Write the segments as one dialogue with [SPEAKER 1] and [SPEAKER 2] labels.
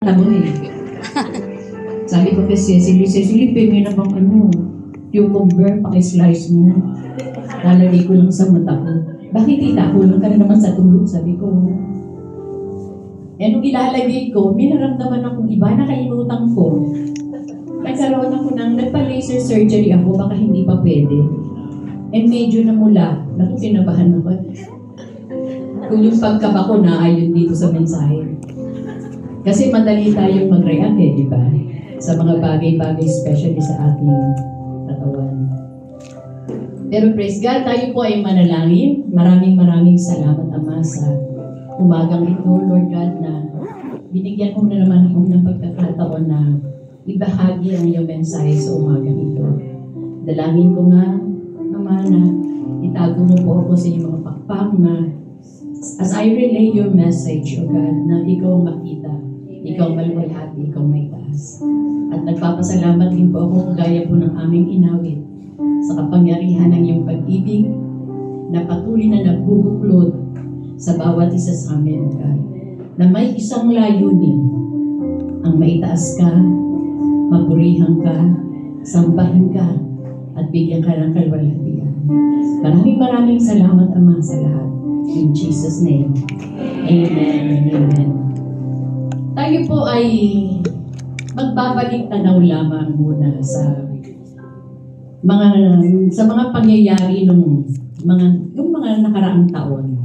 [SPEAKER 1] Alam mo eh. Sabi ko kay Cecily, pengen na bang cucumber, pakislice mo. Lalagay ko lang sa mata ko. Bakit tita, kulang ka na naman sa tulog? Sabi ko. Nung ilalagay ko, may naramdaman akong iba, nakalimutan ko. Nagkaroon ako nagpa-laser surgery ako, baka hindi pa pwede. Medyo namula. Naku, kinabahan ako. Kung yung pagkaba ko na ayon dito sa mensahe. Kasi madali tayong mag-react di ba? Sa mga bagay-bagay, especially sa ating katawan. Pero praise God, tayo po ay manalangin. Maraming salamat, Ama, sa umagang ito, Lord God, na binigyan ko na naman ako ng pagkakataon na ibahagi ang iyong mensahe sa umagang ito. Dalangin ko nga, Ama, na itago mo po ako sa iyong mga pakpak na as I relay your message, O God, na ikaw makita, ikaw maluwalhati, ikaw may taas. At nagpapasalamat din po ako kagaya po ng aming inawit sa kapangyarihan ng iyong pag-ibig na patuloy na nagbubuklod sa bawat isa sa amin, O God, na may isang layunin ang maitaas ka, mapurihan ka, sambahin ka, at bigyan ka ng kaluwalhatian. Maraming salamat, Ama, sa lahat. In Jesus' name. Amen and amen. Tayo po ay magbabalik tanaw lamang muna sa mga pangyayari ng mga nakaraang taon.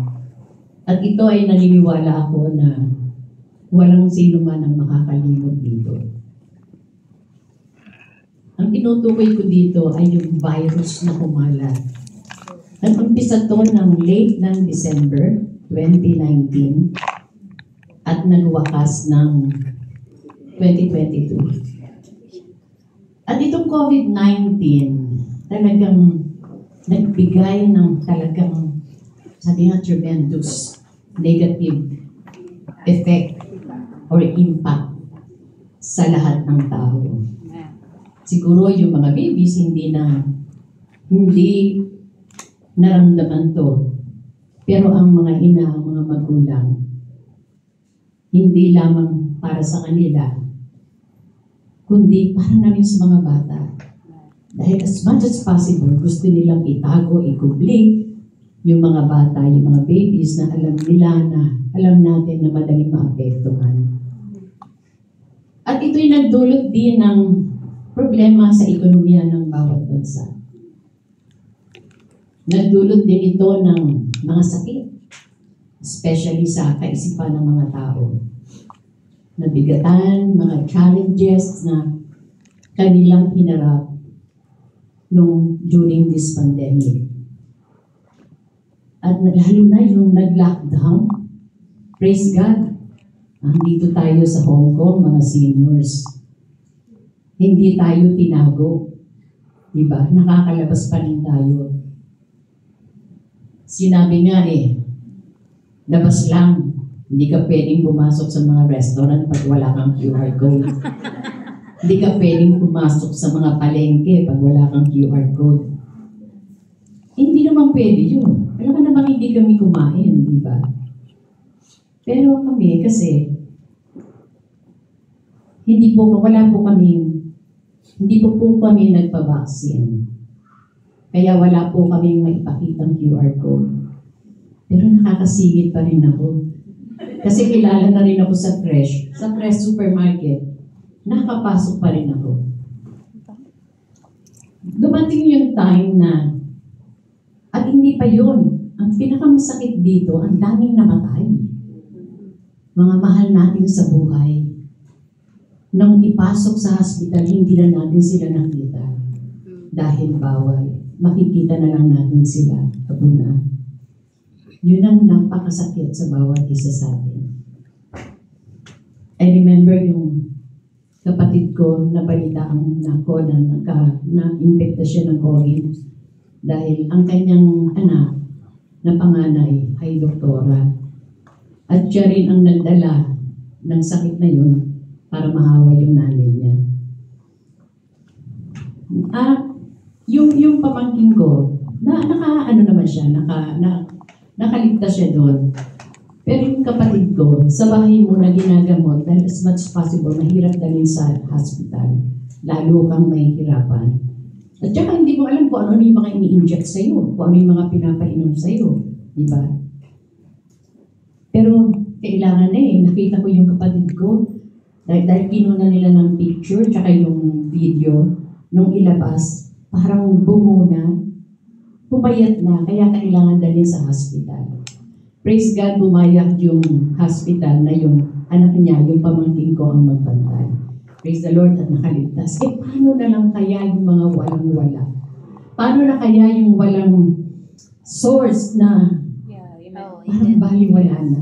[SPEAKER 1] At ito ay naniniwala ako na walang sino man ang makakalimot dito. Ang tinutukoy ko dito ay yung virus na kumalat. Nag-umpisa to ng late ng December 2019 at nagwakas ng 2022. At itong COVID-19 talagang nagbigay ng talagang sabi nga tremendous negative effect or impact sa lahat ng tao. Siguro yung mga babies hindi naramdaman to. Pero ang mga ina, ang mga magulang, hindi lamang para sa kanila, kundi para na rin sa mga bata. Dahil as much as possible, gusto nilang itago, ikubli yung mga bata, yung mga babies na alam natin na madaling maapektuhan. At ito'y nagdulot din ng problema sa ekonomiya ng bawat bansa. Nagdulot din ito ng mga sakit, especially sa kaisipan ng mga tao. Nabigatan, mga challenges na kanilang hinarap during this pandemic. At lalo na yung nag-lockdown, praise God, dito tayo sa Hong Kong, mga seniors. Hindi tayo tinago. Diba? Nakakalabas pa rin tayo. Sinabi nga labas lang. Hindi ka pwedeng pumasok sa mga restaurant pag wala kang QR code. Hindi ka pwedeng pumasok sa mga palengke pag wala kang QR code. Hindi naman pwede yun. Alam mo naman hindi kami kumain, di ba? Pero kami kasi hindi po kami nagpa-vaccine. Kaya wala po kaming maipakitang QR code. Pero nakakasingit pa rin ako. Kasi kilala na rin ako sa Fresh supermarket. Nakapasok pa rin ako. Dumating yung time na, at hindi pa yun. Ang pinakamasakit dito, ang daming namatay. Mga mahal natin sa buhay. Nang ipasok sa hospital, hindi na natin sila nakita. Dahil bawal. Makikita na lang natin sila kabuna. Yun ang napakasakit sa bawat isa sa atin. I remember yung kapatid ko, napalitaan ako na infecta siya ng COVID dahil ang kanyang anak na panganay ay doktora. At siya rin ang nagdala ng sakit na yun para mahawa yung nanay niya. Yung pamangkin ko, nakaligtas siya doon. Pero yung kapatid ko, sa bahay mo na ginagamot, dahil as much as possible, mahirap dalhin sa hospital. Lalo kang mahihirapan. At saka hindi mo alam kung ano yung mga ini-inject sa'yo, kung ano yung mga pinapainom sa'yo. Diba? Pero kailangan nakita ko yung kapatid ko, dahil kinuna nila ng picture, tsaka yung video, nung ilabas, parang bumuna, pumayat na, kaya kailangan dalhin sa hospital. Praise God, bumayag yung hospital na yung anak niya, yung pamangkin ko ang magbantay. Praise the Lord at nakaligtas. Paano na lang kaya yung mga walang-wala? Paano na kaya yung walang source na parang baliwala na?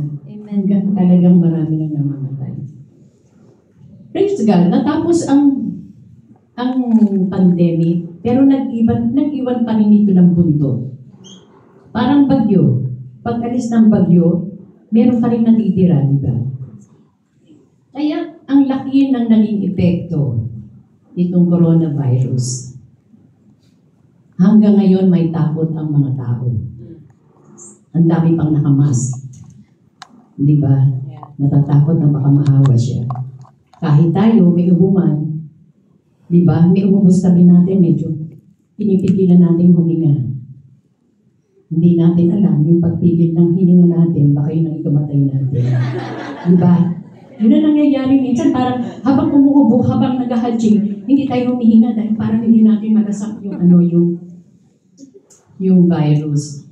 [SPEAKER 1] Hanggang talagang marami nang namamatay. Praise God, natapos ang pandemic, pero nag-iwan pa rin ito ng bundok. Parang bagyo. Pag-alis ng bagyo, meron pa rin natitira, di ba? Kaya, ang laki ng naging epekto nitong coronavirus. Hanggang ngayon, may takot ang mga tao. Ang dami pang nakamask. Di ba? Natatakot na baka maawa siya. Kahit tayo, may ubuman, di ba? May umubos tabi natin, medyo pinipigilan natin huminga. Hindi natin alam yung pagpigil ng hininga natin, baka yun ang ikamatay natin. Diba? Yun ang nangyayari minsan, parang habang umuubo, habang nag-hatching, hindi tayo humihinga dahil parang hindi natin malasak yung virus.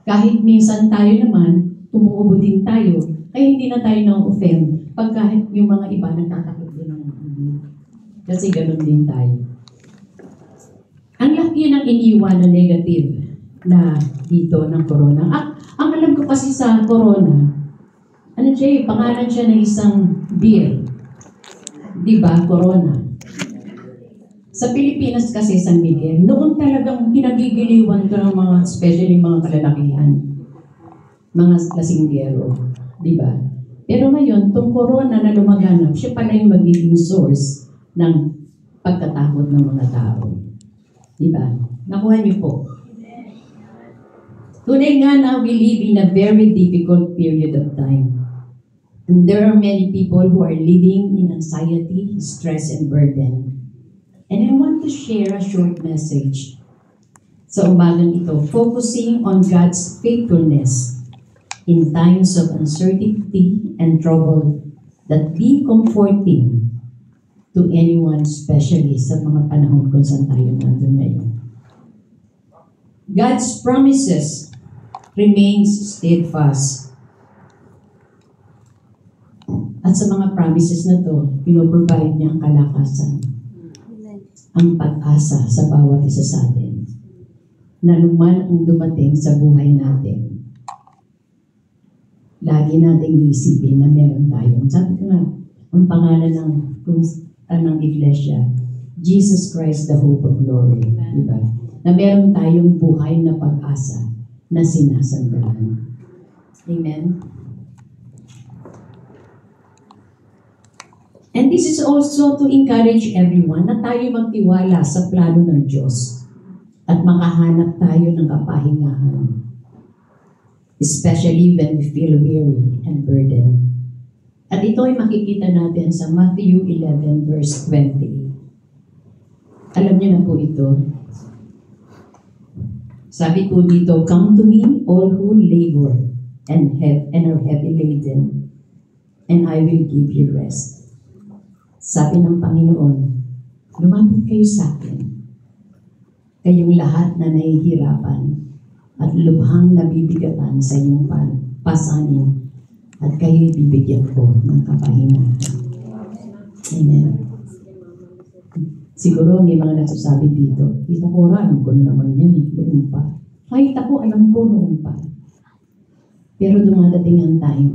[SPEAKER 1] Kahit minsan tayo naman, umuubo din tayo, kaya hindi na tayo na-offend pag kahit yung mga iba nagtatakot din ng kasi ganun din tayo. Ang laki ng iniwan na negative na dito ng corona. Ang alam ko kasi sa corona, pangalan siya ng isang beer. Diba? Corona. Sa Pilipinas kasi, San Miguel, noon talagang pinagigiliwan ko ng mga, especially mga kalalakihan, mga lasinggero. Diba? Pero ngayon, itong corona na lumaganap, siya pala yung magiging source ng pagkatakot ng mga tao. Diba? Nakuha niyo po. Tunay nga na we live in a very difficult period of time. And there are many people who are living in anxiety, stress, and burden. And I want to share a short message sa umagang ito, focusing on God's faithfulness in times of uncertainty and trouble that be comforting to anyone, especially sa mga panahon kung saan tayo nandun ngayon. God's promises remains steadfast. At sa mga promises na to, pinoprovide niya ang kalakasan, ang pag-asa sa bawat isa sa atin, na luman ang dumating sa buhay natin. Lagi nating iisipin na meron tayong, sabi ko nga, ang pangalan ng iglesia, Jesus Christ, the hope of glory. Diba? Na meron tayong buhay na pag-asa na sinasandalan. Amen? And this is also to encourage everyone na tayo magtiwala sa plano ng Diyos at makahanap tayo ng kapahingahan. Especially when we feel weary and burdened. At ito ay makikita natin sa Matthew 11 verse 20. Alam niyo na po ito. Sabi po dito, "Come to me, all who labor and are heavy laden, and I will give you rest." Sabi ng Panginoon, lumapit kayo sa akin, kayong lahat na nahihirapan at lubhang nabibigatan sa inyong pasanin, at kayo'y bibigyan ko ng kapahingahan. Amen. Siguro may mga nagsasabi dito, kita ko alam ko na naman yan, noon pa. Kahit ako, alam ko noon pa. Pero dumadating ang time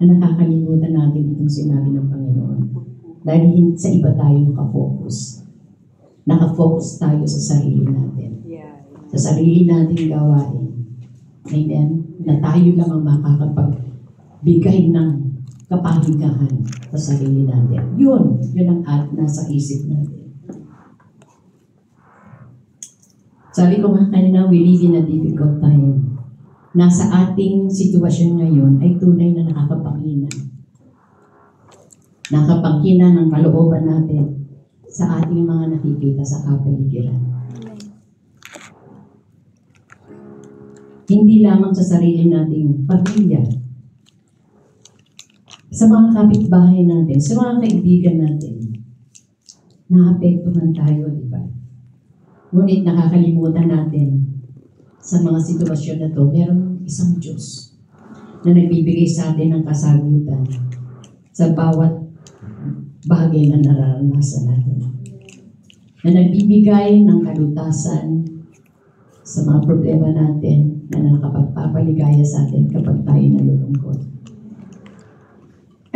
[SPEAKER 1] na nakakalimutan natin itong sinabi ng Panginoon. Dahil sa iba tayo nakafocus. Nakafocus tayo sa sarili natin. Sa sarili nating gawain. Amen? Na tayo lang ang makakapagbigay ng kapahingahan sa sarili natin. Yun ang nasa isip natin. Sabi ko nga kanina, we live in a difficult time. nasa ating sitwasyon ngayon ay tunay na nakakapangina. Nakapangina ng kalooban natin sa ating mga nakikita sa kapaligiran. Hindi lamang sa sarili nating pamilya, sa mga kapitbahay natin, sa mga kaibigan natin, naapektuhan tayo, di ba? Ngunit nakakalimutan natin sa mga sitwasyon na to, meron isang Diyos na nagbibigay sa atin ng kasagutan sa bawat bagay na nararanasan natin. Na nagbibigay ng kalutasan sa mga problema natin na nakapagpapaligaya sa atin kapag tayo nalulungkot.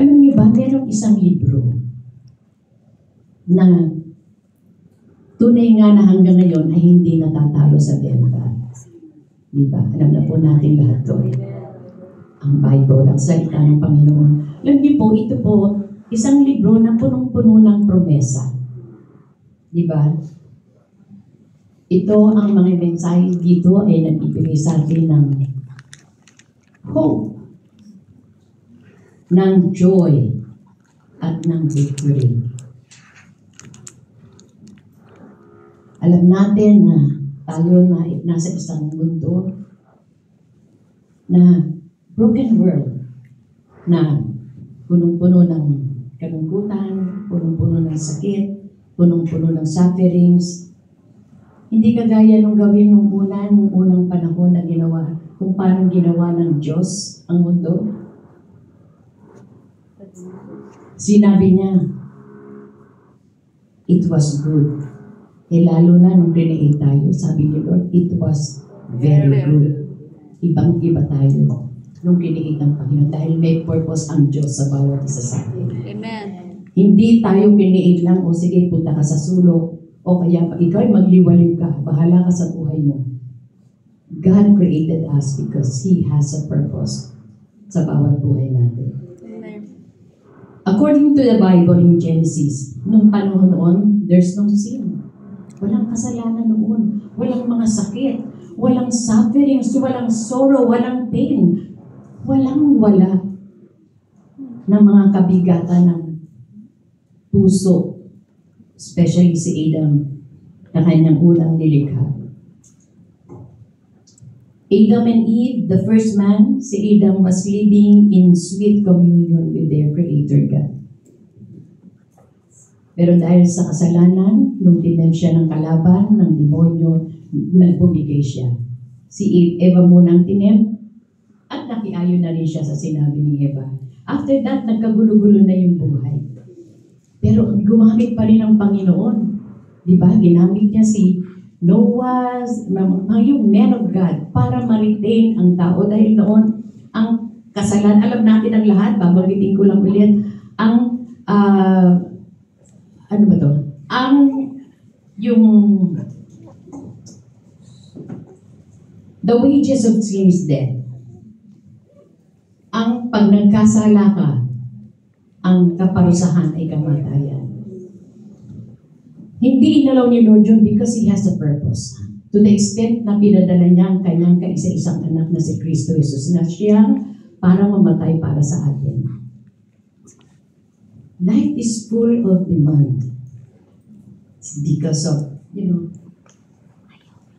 [SPEAKER 1] Alam niyo ba, merong isang libro na tunay nga na hanggang ngayon ay hindi natatalo sa benta. Diba? Alam na po natin lahat to. Ang Bible, ang salita ng Panginoon. Alam niyo po, ito po, isang libro na punong-puno ng promesa. Diba? Ito, ang mga mensahe dito ay nagbibigay sa atin ng hope, ng joy, at ng victory. Alam natin na tayo na nasa isang mundo na broken world, na punong-puno ng kalungkutan, punong-puno ng sakit, punong-puno ng sufferings. Hindi kagaya nung gawin nung unang panahon na ginawa, kung paano ginawa ng Diyos ang mundo. Sinabi niya, it was good. Lalo na nung create tayo, sabi ni Lord, it was very good. Ibang-iba tayo nung create ng Panginoon dahil may purpose ang Diyos sa bawat isa sa atin.
[SPEAKER 2] Amen.
[SPEAKER 1] Hindi tayo create lang, o sige, punta ka sa sulok, o kaya ikaw ay magliwaliw ka, bahala ka sa buhay mo. God created us because He has a purpose sa bawat buhay natin.
[SPEAKER 2] Amen.
[SPEAKER 1] According to the Bible in Genesis, nung panahon noon, there's no sin. Walang kasalanan noon. Walang mga sakit. Walang sufferings. Walang sorrow. Walang pain. Walang-wala na mga kabigatan ng puso. Especially si Adam na kanyang unang nilikha. Adam and Eve, the first man, si Adam was living in sweet communion with their Creator God. Pero dahil sa kasalanan, nung tinan siya ng kalaban, ng demonyo, nagbumigay siya. Si Eva munang tinem, at nakiayon na rin siya sa sinabi ni Eva. After that, nagkagulo-gulo na yung buhay. Pero gumamit pa rin ang Panginoon. Diba? Ginamit niya si Noah, yung man of God, para ma-retain ang tao. Dahil noon, ang kasalanan, alam natin ang lahat, babagitin ko lang ulit, ang ano ba to? The wages of sin is death. Ang pag nagkasala ka, ang kaparusahan ay kamatayan. Hindi inalaw ni Lord yun because He has a purpose. To the extent na pinadala niya ang kanyang kaisa-isang anak na si Kristo Jesus na siyang para mamatay para sa atin. Life is full of demand. It's because of,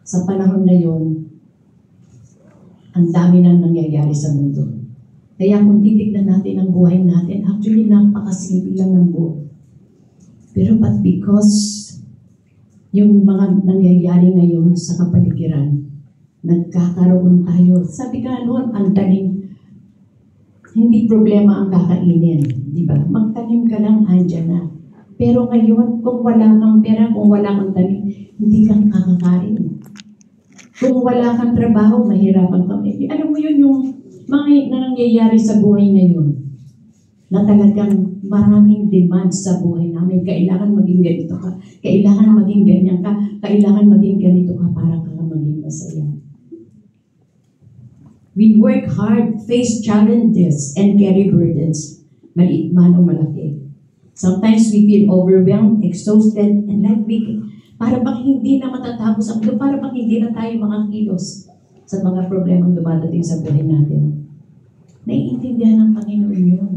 [SPEAKER 1] sa panahon na yun, ang dami nang nangyayari sa mundo. Kaya kung titignan natin ang buhay natin, actually napakasimple lang ng buhay. Pero but because yung mga nangyayari ngayon sa kapaligiran, nagkakaroon tayo. Sabi ka noon, ang tanim, hindi problema ang kakainin. Di ba? Magtanim ka lang, andyan na. Pero ngayon, kung wala kang pera, kung wala kang tanim, hindi kang kakakain. Kung wala kang trabaho, mahirapan ka. Alam mo yun, yung mga nangyayari sa buhay ngayon, na talagang maraming demands sa buhay namin. Kailangan maging ganito ka. Kailangan maging ganyan ka. Kailangan maging ganito ka para ka maging masaya. We work hard, face challenges, and carry burdens. Maliit man o malaki. Sometimes we feel overwhelmed, exhausted, and like we, para bang hindi na matatapos ang mundo, para bang hindi na tayo mga kilos. sa mga problemang dumadating sa buhay natin. Naiintindihan ng Panginoon yun.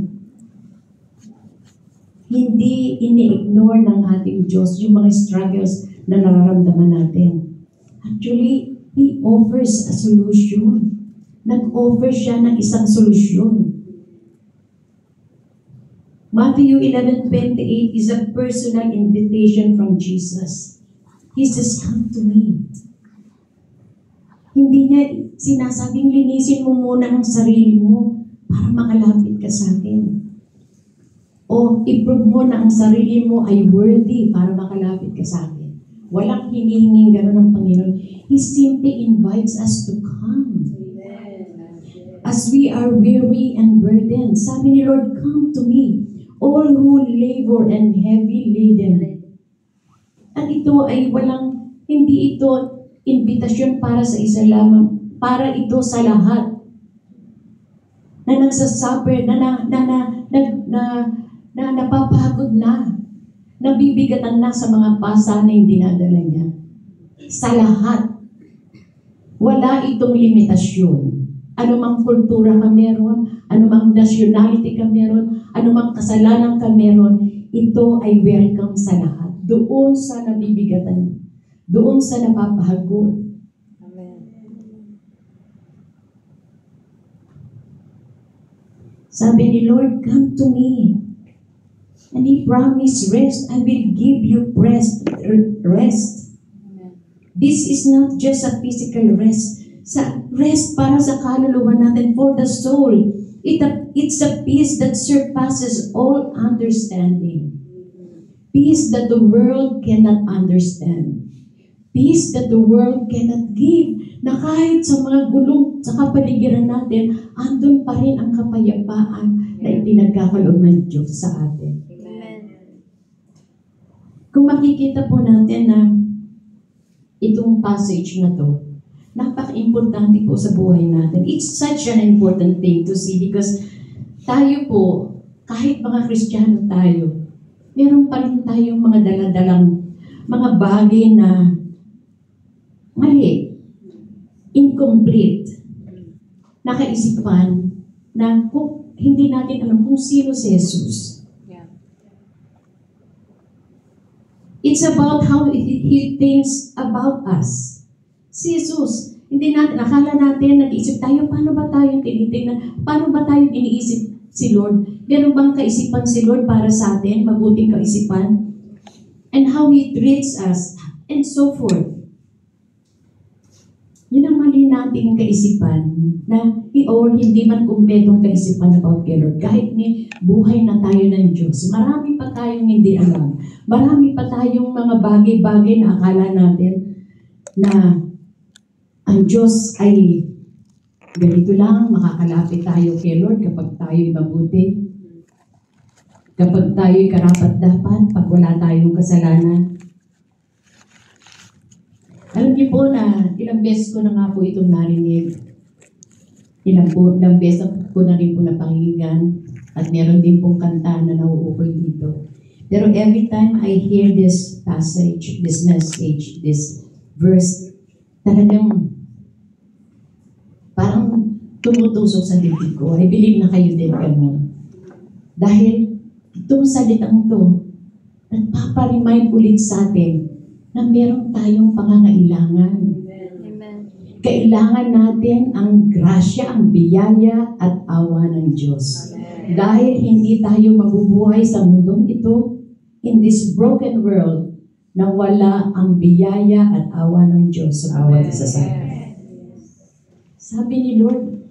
[SPEAKER 1] Hindi ini-ignore ng ating Diyos yung mga struggles na nararamdaman natin. Actually, He offers a solution. Nag-offer siya ng isang solusyon. Matthew 11:28 is a personal invitation from Jesus. He says, "Come to me." Hindi niya sinasabing linisin mo muna ang sarili mo para makalapit ka sa akin. O i-prove mo na ang sarili mo ay worthy para makalapit ka sa akin. Walang hinihinging gano'n ng Panginoon. He simply invites us to come. As we are weary and burdened, sabi ni Lord, "Come to me, all who labor and heavy laden." At ito ay hindi ito invitasyon para sa isa lamang, para ito sa lahat na nagsasuffer, na napapagod na, nabibigatan na sa mga pasanay dinadala niya. Sa lahat, wala itong limitasyon. Anumang kultura ka meron, anumang nationality ka meron, anumang kasalanan ka meron, ito ay welcome sa lahat. Doon sa nabibigatan, doon sa napapahagod.
[SPEAKER 2] Amen.
[SPEAKER 1] Sabi ni Lord, "Come to me." And He promised rest. I will give you rest.
[SPEAKER 2] Amen.
[SPEAKER 1] This is not just a physical rest. Rest para sa kaluluwa natin, for the soul. It's a peace that surpasses all understanding. Peace that the world cannot understand. Peace that the world cannot give. Na kahit sa mga gulong sa kapaligiran natin, andun pa rin ang kapayapaan na ipinagkakaloob ng Diyos sa atin. Kung makikita po natin na itong passage na to, napaka-importante po sa buhay natin. It's such an important thing to see because tayo po, kahit mga Kristiyano tayo, meron pa rin tayong mga daladalang mga bagay na mali, incomplete, nakaisipan na kung hindi natin alam kung sino si Jesus. It's about how He thinks about us. Si Jesus, hindi natin, akala natin, nag-iisip tayo, paano ba tayo tinitingnan? Paano ba tayo iniisip si Lord? Meron bang kaisipan si Lord para sa atin? Mabuting kaisipan? And how He treats us, and so forth. Yun ang mali nating kaisipan, or hindi man kumpletong kaisipan about kay Lord. Kahit ni buhay na tayo ng Diyos, marami pa tayong hindi alam. Marami pa tayong mga bagay-bagay na akala natin na ang Diyos ay ganito lang, makakalapit tayo kay Lord kapag tayo'y mabuti. Kapag tayo'y karapat-dapat, pag wala tayong kasalanan. Alam niyo po na ilang beses ko na nga po itong narinig. Ilang beses ko na rin po napakinggan. At meron din pong kanta na nauukol dito. Pero every time I hear this passage, this message, this verse, talagang parang tumutusok sa dibdib ko. I believe na kayo din ganun. Dahil itong salitang to, nagpaparemind ulit sa atin na meron tayong pangangailangan.
[SPEAKER 2] Amen.
[SPEAKER 1] Kailangan natin ang grasya, ang biyaya at awa ng Diyos.
[SPEAKER 2] Amen.
[SPEAKER 1] Dahil hindi tayo mabubuhay sa mundong ito, in this broken world, na wala ang biyaya at awa ng Diyos sa bawat isa sa atin. Sabi ni Lord,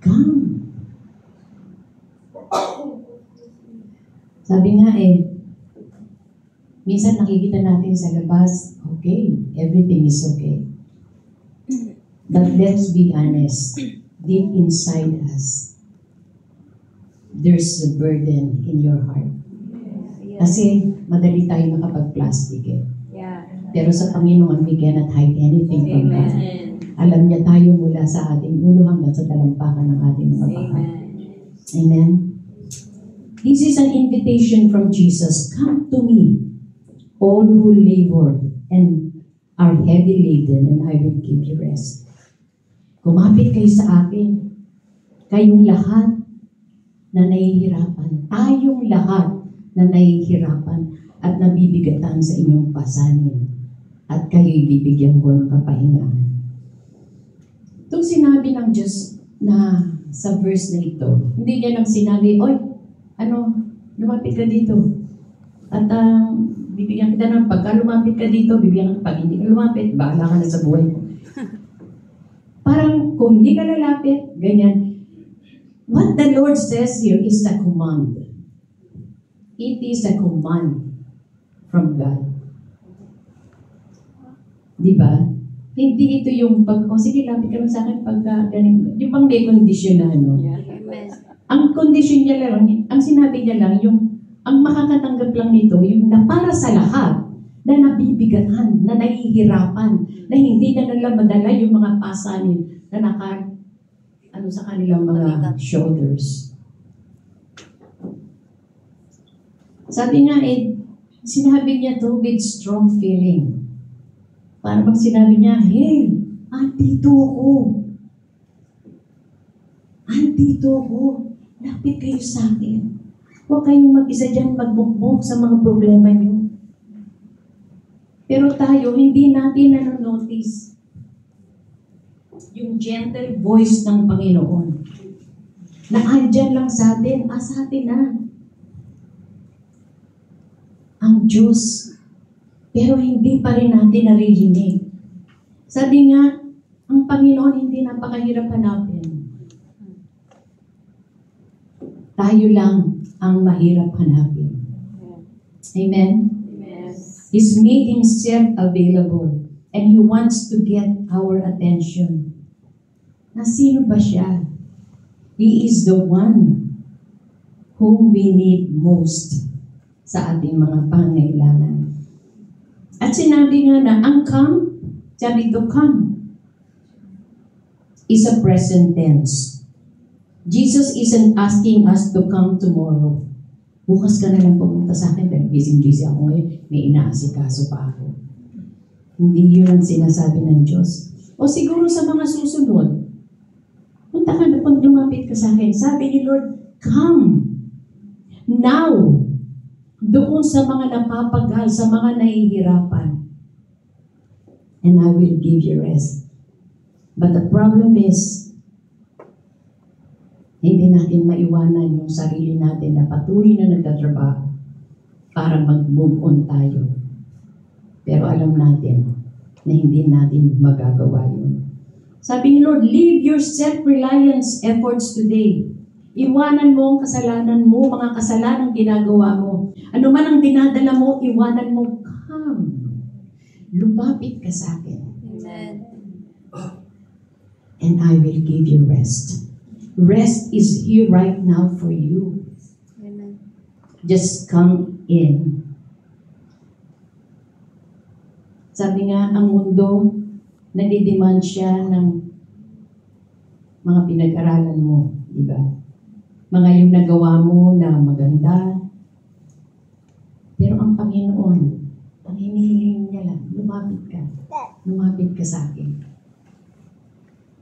[SPEAKER 1] "Come." Sabi nga minsan nakikita natin sa labas, okay, everything is okay. But let's be honest, deep inside us, there's a burden in your heart. Kasi madali tayo makapag-plastic
[SPEAKER 2] Yeah.
[SPEAKER 1] Pero sa Panginoon, we cannot hide anything from God. Alam niya tayo mula sa ating ulo hanggang sa talampakan ng ating mga paa. Amen? This is an invitation from Jesus. Come to me, all who labor and are heavy laden and I will give you rest. Kumapit kayo sa akin. Kayong lahat na nahihirapan. Tayong lahat na nahihirapan at nabibigatan sa inyong pasanin. At kayo'y bibigyan ko ng kapahingahan. Itong sinabi ng Diyos na sa verse na ito, hindi niya lang sinabi, oy, lumapit ka dito. At bibigyan kita ng pagka lumapit ka dito, bibigyan ka pag hindi ka lumapit, bahala ka na sa buhay mo. Parang kung hindi ka lalapit, ganyan. What the Lord says here is a command. It is a command from God. Diba? Hindi ito yung sige, lapit ka lang sa akin pagka ganito. Yung pang may condition na
[SPEAKER 2] Amen.
[SPEAKER 1] Ang condition niya lang, ang sinabi niya lang, ang makakatanggap lang nito, yung na para sa lahat, na nabibigatan, na nahihirapan, na hindi na nila madala yung mga pasanin na sa kanilang mga shoulders. Sabi nga sinabi niya to with strong feeling. Para bang sinabi niya, hey, andito ako. Andito ako. Lapit kayo sa akin. Huwag kayong mag-isa dyan magbukbok sa mga problema niyo. Pero tayo, hindi natin nanonotice yung gentle voice ng Panginoon na andyan lang sa atin, sa atin na. Ang Diyos, pero hindi pa rin natin naririnig. Sabi nga, ang Panginoon hindi napakahirap hanapin. Tayo lang ang mahirap hanapin. Amen?
[SPEAKER 2] Yes.
[SPEAKER 1] He's made Himself available and He wants to get our attention. Na sino ba siya? He is the one whom we need most sa ating mga pangailangan. At sinabi nga na, ang come, sabi to come, is a present tense. Jesus isn't asking us to come tomorrow. Bukas ka na lang pumunta sa akin dahil busy-busy ako ngayon, may inaasikaso pa ako. Hindi yun ang sinasabi ng Diyos. O siguro sa mga susunod, punta ka na, lumapit ka sa akin. Sabi ni Lord, come now. Doon sa mga napapagal, sa mga nahihirapan. And I will give you rest. But the problem is, hindi natin maiwanan yung sarili natin na patuloy na nagtatrabaho para mag-move on tayo. Pero alam natin na hindi natin magagawa yun. Sabi ni Lord, leave your self-reliance efforts today. Iwanan mo ang kasalanan mo, mga kasalanang ginagawa mo. Ano man ang dinadala mo, iwanan mo. Come. Lumapit ka sa akin.
[SPEAKER 2] Amen.
[SPEAKER 1] And I will give you rest. Rest is here right now for you.
[SPEAKER 2] Amen.
[SPEAKER 1] Just come in. Sabi nga, ang mundo, nandidemand siya ng mga pinag-aralan mo, di ba? Mga yung nagawa mo na maganda. Pero ang Panginoon, ang hinihiling niya lang, lumapit ka. Lumapit ka sa akin.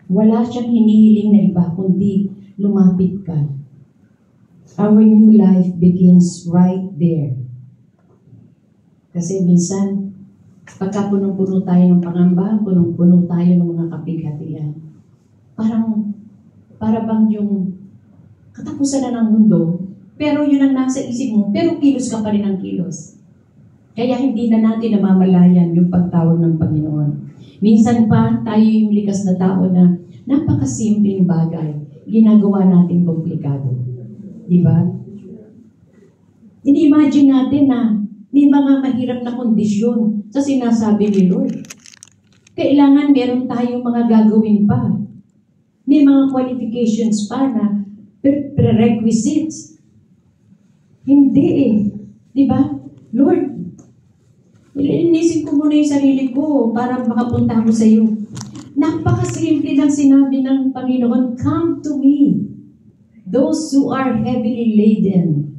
[SPEAKER 1] Wala siyang hinihiling na iba, kundi lumapit ka. Our new life begins right there. Kasi minsan, pagka punong-puno tayo ng pangamba, punong-puno tayo ng mga kapighatian. Para bang yung katapusan na ng mundo, pero yun ang nasa isip mo, pero kilos ka pa rin ng kilos. Kaya hindi na natin namamalayan yung pagtawag ng Panginoon. Minsan pa, tayo yung likas na tao na napakasimpleng bagay, ginagawa natin komplikado. Di ba? Ini-imagine natin na may mga mahirap na kondisyon sa sinasabi ni Lord. Kailangan meron tayong mga gagawin pa. May mga qualifications pa na prerequisites. Hindi Di ba? Lord, iniisip ko muna yung sarili ko para makapunta ako sa iyo. Napakasimple ng sinabi ng Panginoon, come to me, those who are heavily laden,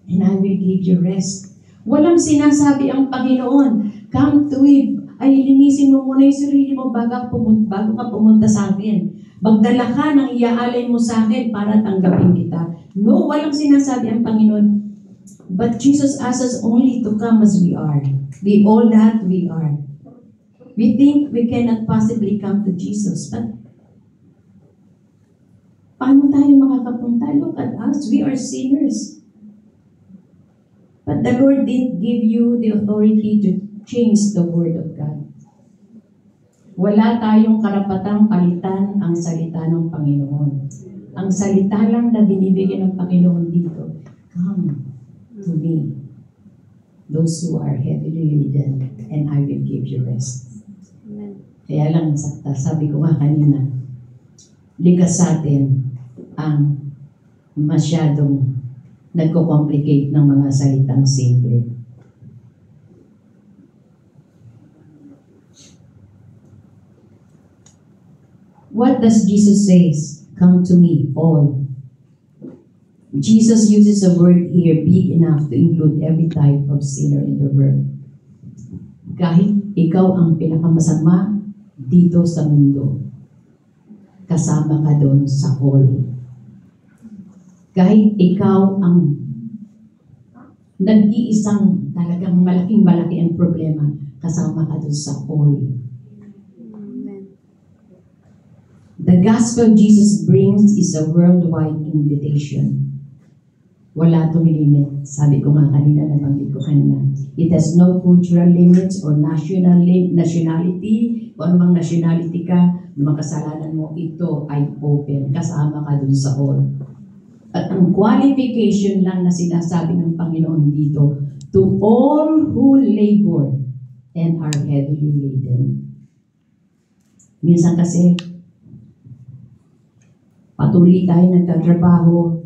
[SPEAKER 1] and I will give you rest. Walang sinasabi ang Panginoon, come to Him, ay linisin mo muna yung sarili mo bago ka pumunta sa akin. Magdala ka ng iaalay mo sa akin para tanggapin kita. No, walang sinasabi ang Panginoon. But Jesus asks us only to come as we are. Be all that we are. We think we cannot possibly come to Jesus, but paano tayo makakapunta? Look at us. We are sinners. But the Lord didn't give you the authority to change the Word of God. Wala tayong karapatang palitan ang salita ng Panginoon. Ang salita lang na binibigyan ng Panginoon dito, come to me, those who are heavily laden, and I will give you rest.
[SPEAKER 2] Amen.
[SPEAKER 1] Kaya lang, sabi ko nga kanina, likas sa atin ang masyadong nagko-complicate ng mga salitang simple. What does Jesus say? Come to me, all. Jesus uses a word here big enough to include every type of sinner in the world. Kahit ikaw ang pinakamasama dito sa mundo, kasama ka doon sa all. Kahit ikaw ang nag-iisang talagang malaking-malaki ang problema, kasama ka doon sa all. The gospel Jesus brings is a worldwide invitation. Wala itong limit. Sabi ko nga kanina, nabanggit ko kanina. It has no cultural limits or nationality. Kung anumang nationality ka, anumang kasalanan mo, ito ay open. Kasama ka dun sa all. At ang qualification lang na sinasabi ng Panginoon dito, to all who labor and are heavily laden. Minsan kasi, patuloy tayo nagtatrabaho,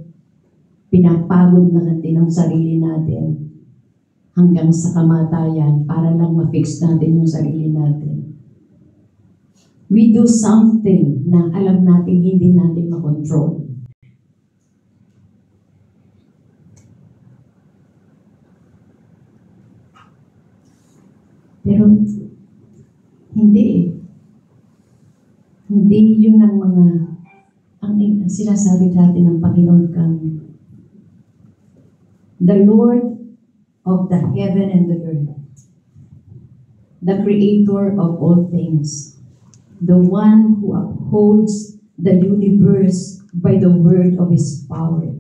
[SPEAKER 1] pinapagod na natin ang sarili natin hanggang sa kamatayan para lang ma-fix natin yung sarili natin. We do something na alam natin hindi natin makontrol. Pero hindi eh. Hindi yun ang mga ang sinasabi natin ng Panginoon kang the Lord of the heaven and the earth, the Creator of all things, the one who upholds the universe by the word of His power,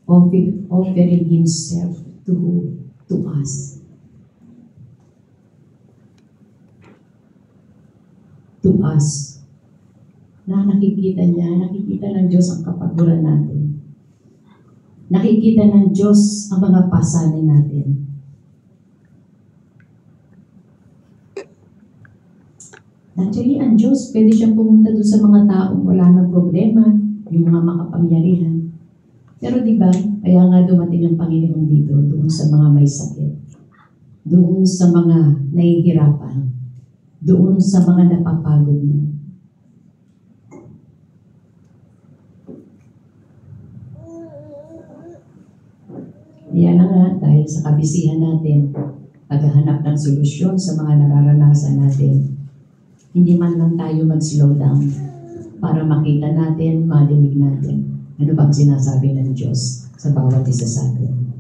[SPEAKER 1] offering Himself to us. To us. Na nakikita niya, nakikita ng Diyos ang kapaguran natin. Nakikita ng Diyos ang mga pasanin natin. Actually, ang Diyos, pwede siyang pumunta doon sa mga taong wala ng problema, yung mga makapangyarihan. Pero di ba, kaya nga dumating ang Panginoon dito, doon sa mga may sakit, doon sa mga nahihirapan, doon sa mga napapagod na. Kaya na nga, dahil sa kabisihan natin, paghahanap ng solusyon sa mga nararanasan natin, hindi man lang tayo mag-slow down para makita natin, madinig natin, ano bang sinasabi ng Diyos sa bawat isa sa atin.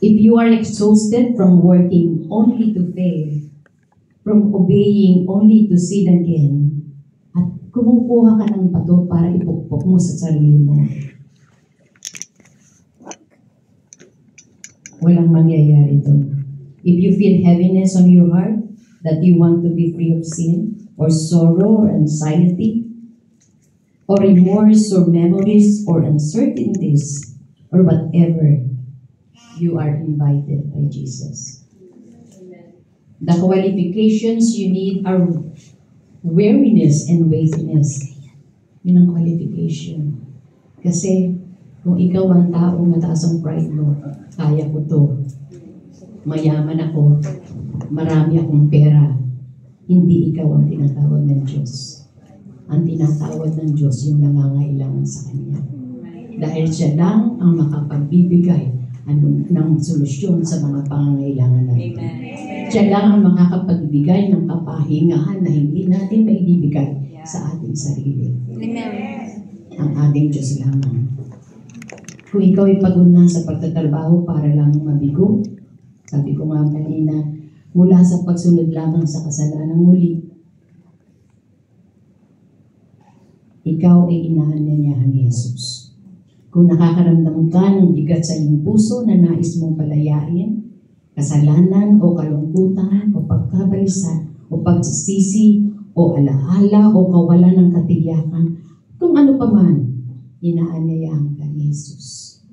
[SPEAKER 1] If you are exhausted from working only to fail, from obeying only to sin again, at kumukuha ka ng bato para ipukpok mo sa sarili mo, walang mangyayari doon. If you feel heaviness on your heart, that you want to be free of sin, or sorrow, or anxiety, or remorse, or memories, or uncertainties, or whatever, you are invited by Jesus. The qualifications you need are weariness and weightiness. Yun ang qualification. Kasi kung ikaw ang tao, mataas ang pride mo, kaya ko to, mayaman ako, marami akong pera, hindi ikaw ang tinatawag ng Diyos. Ang tinatawag ng Diyos yung nangangailangan sa Kanya. Dahil siya lang ang makapagbibigay ng solusyon sa mga pangangailangan natin.
[SPEAKER 2] Amen.
[SPEAKER 1] Siya lang ang makakapagbigay ng kapahingahan na hindi natin maibibigay sa ating sarili.
[SPEAKER 2] Amen.
[SPEAKER 1] Ang ating Diyos lamang. Kung ikaw ay pagod na sa pagtatrabaho para lang mabigo, sabi ko nga kanina, mula sa pagsunod lamang sa kasalanang muli, ikaw ay inaanyayahan ni Jesus. Kung nakakaramdam ka ng bigat sa iyong puso na nais mong palayain, kasalanan o kalungkutan o pagkabalisa o pagsisisi o alaala o kawalan ng katiyakan, kung ano pa man, inaanyayahan ka ni Jesus.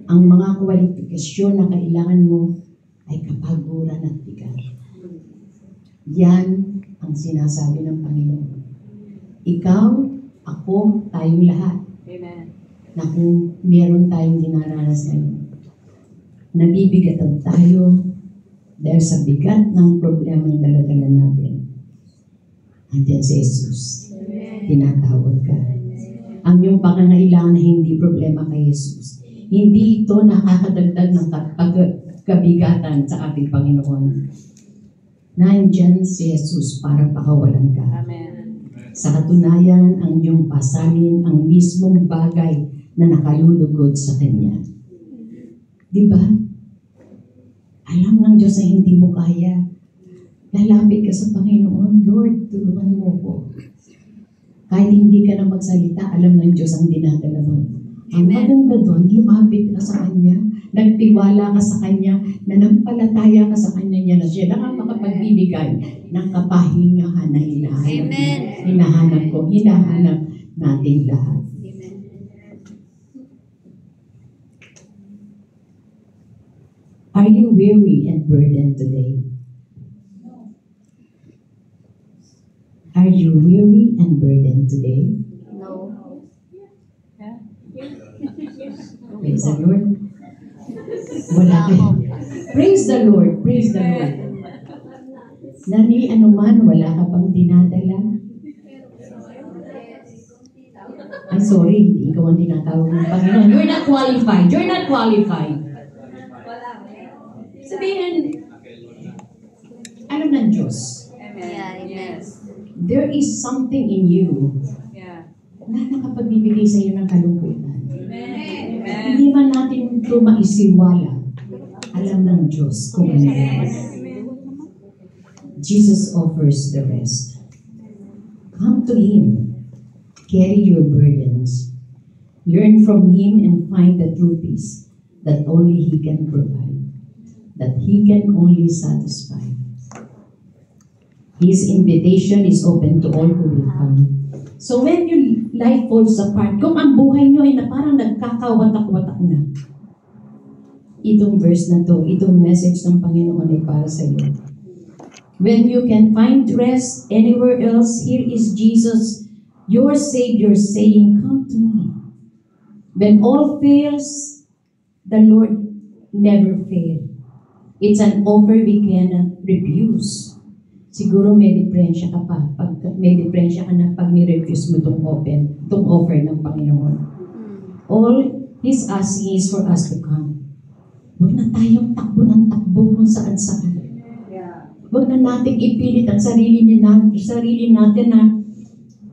[SPEAKER 1] Ang mga kwalifikasyon na kailangan mo ay kapaguran at bigat. Yan ang sinasabi ng Panginoon. Ikaw, ako, tayong lahat.
[SPEAKER 2] Amen.
[SPEAKER 1] Na kung meron tayong dinaranas ngayon, nabibigatan tayo dahil sa bigat ng problemang daladala natin. Andiyan si Jesus. Tinatawag ka. Ang iyong pangangailangan na hindi problema kay Jesus. Hindi ito nakakadagdag ng kabigatan sa ating Panginoon. Nandiyan si Jesus para pakawalan ka.
[SPEAKER 2] Amen.
[SPEAKER 1] Sa katunayan, ang iyong pasalin ang mismong bagay na nakalulugod sa Kanya. Di ba? Alam ng Diyos na hindi mo kaya. Lalapit ka sa Panginoon, Lord, tulungan mo ko. Kahit hindi ka na magsalita, alam ng Diyos ang dinadala mo. Ang maganda doon, lumapit ka sa Kanya, nagtiwala ka sa Kanya, nanampalataya ka sa Kanya niya na siya lang ang makapagbibigay ng kapahingahan na hinahanap.
[SPEAKER 2] Amen.
[SPEAKER 1] Hinahanap natin lahat.
[SPEAKER 2] Amen.
[SPEAKER 1] Are you weary and burdened today? Are you weary and burdened today?
[SPEAKER 2] No.
[SPEAKER 1] Praise the Lord. Wala kayo. Praise the Lord. Praise the Lord. Nani anuman, wala ka pang dinadala? Ay, sorry. Ikaw ang tinatawag ng Panginoon. You're not qualified. You're not qualified. Sabihin, alam ng Diyos.
[SPEAKER 2] Yeah, amen.
[SPEAKER 1] There is something in you na nakapagbibigay sa iyo ng kalungkutan. Hindi man natin ito maisiwala. Alam ng Diyos kung ano yan. Jesus offers the rest. Come to Him. Carry your burdens. Learn from Him and find the true peace that only He can provide. That He can only satisfy. His invitation is open to all who will come. So when your life falls apart, kung ang buhay nyo ay na parang nagkakawatak-watak na, itong verse na to, itong message ng Panginoon ay para sa iyo. When you can find rest anywhere else, here is Jesus, your Savior, saying, come to me. When all fails, the Lord never fails. It's an offer we cannot refuse. Siguro may diferensya ka pa. May diferensya ka na pag ni-refuse mo itong offer ng Panginoon. All He's asking is for us to come. Huwag na tayong takbo ng takbo kung saan-saan. Huwag na nating ipilit ang sarili natin na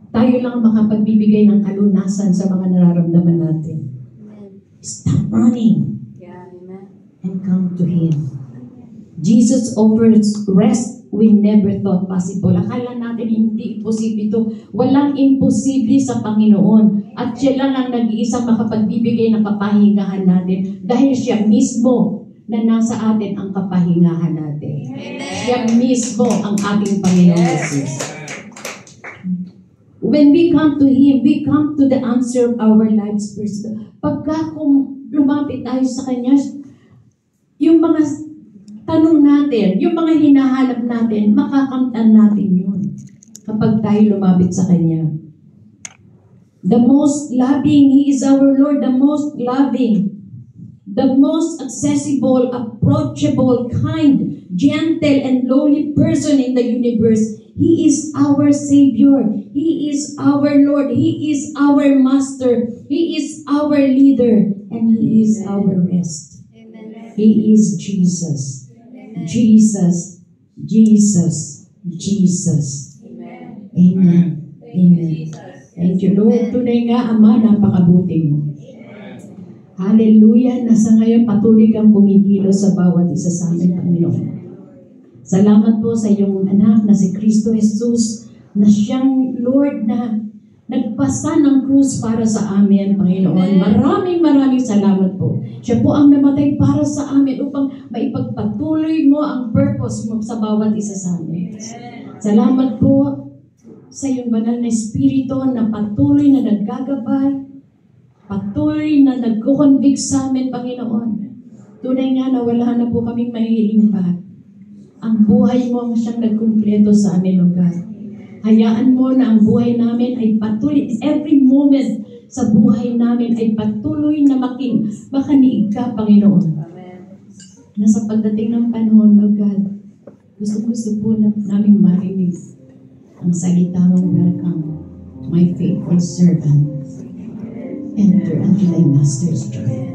[SPEAKER 1] tayo lang makapagbibigay ng kalunasan sa mga nararamdaman natin. Stop running and come to Him. Jesus offers rest we never thought possible. Akala natin hindi imposible ito. Walang imposible sa Panginoon. At siya lang ang nag-iisang makapagbibigay ng kapahingahan natin dahil siya mismo na nasa atin ang kapahingahan natin.
[SPEAKER 2] Amen.
[SPEAKER 1] Siya mismo ang ating Panginoon Jesus. When we come to Him, we come to the answer of our lives first. Pagka kung lumapit tayo sa Kanya, yung mga tanong natin, yung mga hinahanap natin, makakamtan natin yun kapag tayo lumapit sa Kanya. The most loving, He is our Lord, the most loving, the most accessible, approachable, kind, gentle, and lowly person in the universe. He is our Savior. He is our Lord. He is our Master. He is our leader. And He is our rest.
[SPEAKER 2] Amen.
[SPEAKER 1] He is Jesus. Jesus. Jesus. Jesus. Amen. Amen. Thank you, Lord. Tunay nga, Ama, napakabuti mo. Hallelujah. Nasa ngayon patuloy kang kumikilos sa bawat isa sa amin, Panginoon. Salamat po sa iyong anak na si Kristo Jesus na siyang Lord na nagpasa ng krus para sa amin, Panginoon. Maraming salamat po. Siya po ang namatay para sa amin upang maipagpatuloy mo ang purpose mo sa bawat isa sa amin. Salamat po sa iyong banal na Espiritu na patuloy na naggagabay, patuloy na nagko-convict sa amin, Panginoon. Tunay nga na wala na po kaming mahihiling pa. Ang buhay mo ang siyang nagkumpleto sa amin, O God. Hayaan mo na ang buhay namin ay patuloy, every moment sa buhay namin ay patuloy na makaniig ka, Panginoon. Na sa pagdating ng panahon, O God, gusto po namin marinig ang salita mong welcome, my faithful servant. Enter unto thy master's joy.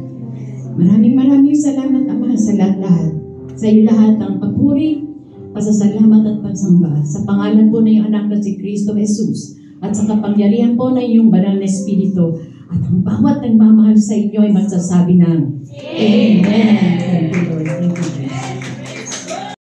[SPEAKER 1] Maraming salamat, Ama, sa lahat. Sa iyo lahat ng papuri, pasasalamat at pagsamba. Sa pangalan po na iyong anak na si Kristo Jesus at sa kapangyarihan po na iyong banal na Espiritu at ang bawat nagmamahal sa inyo ay magsasabi ng Amen. Thank you, Lord. Thank you,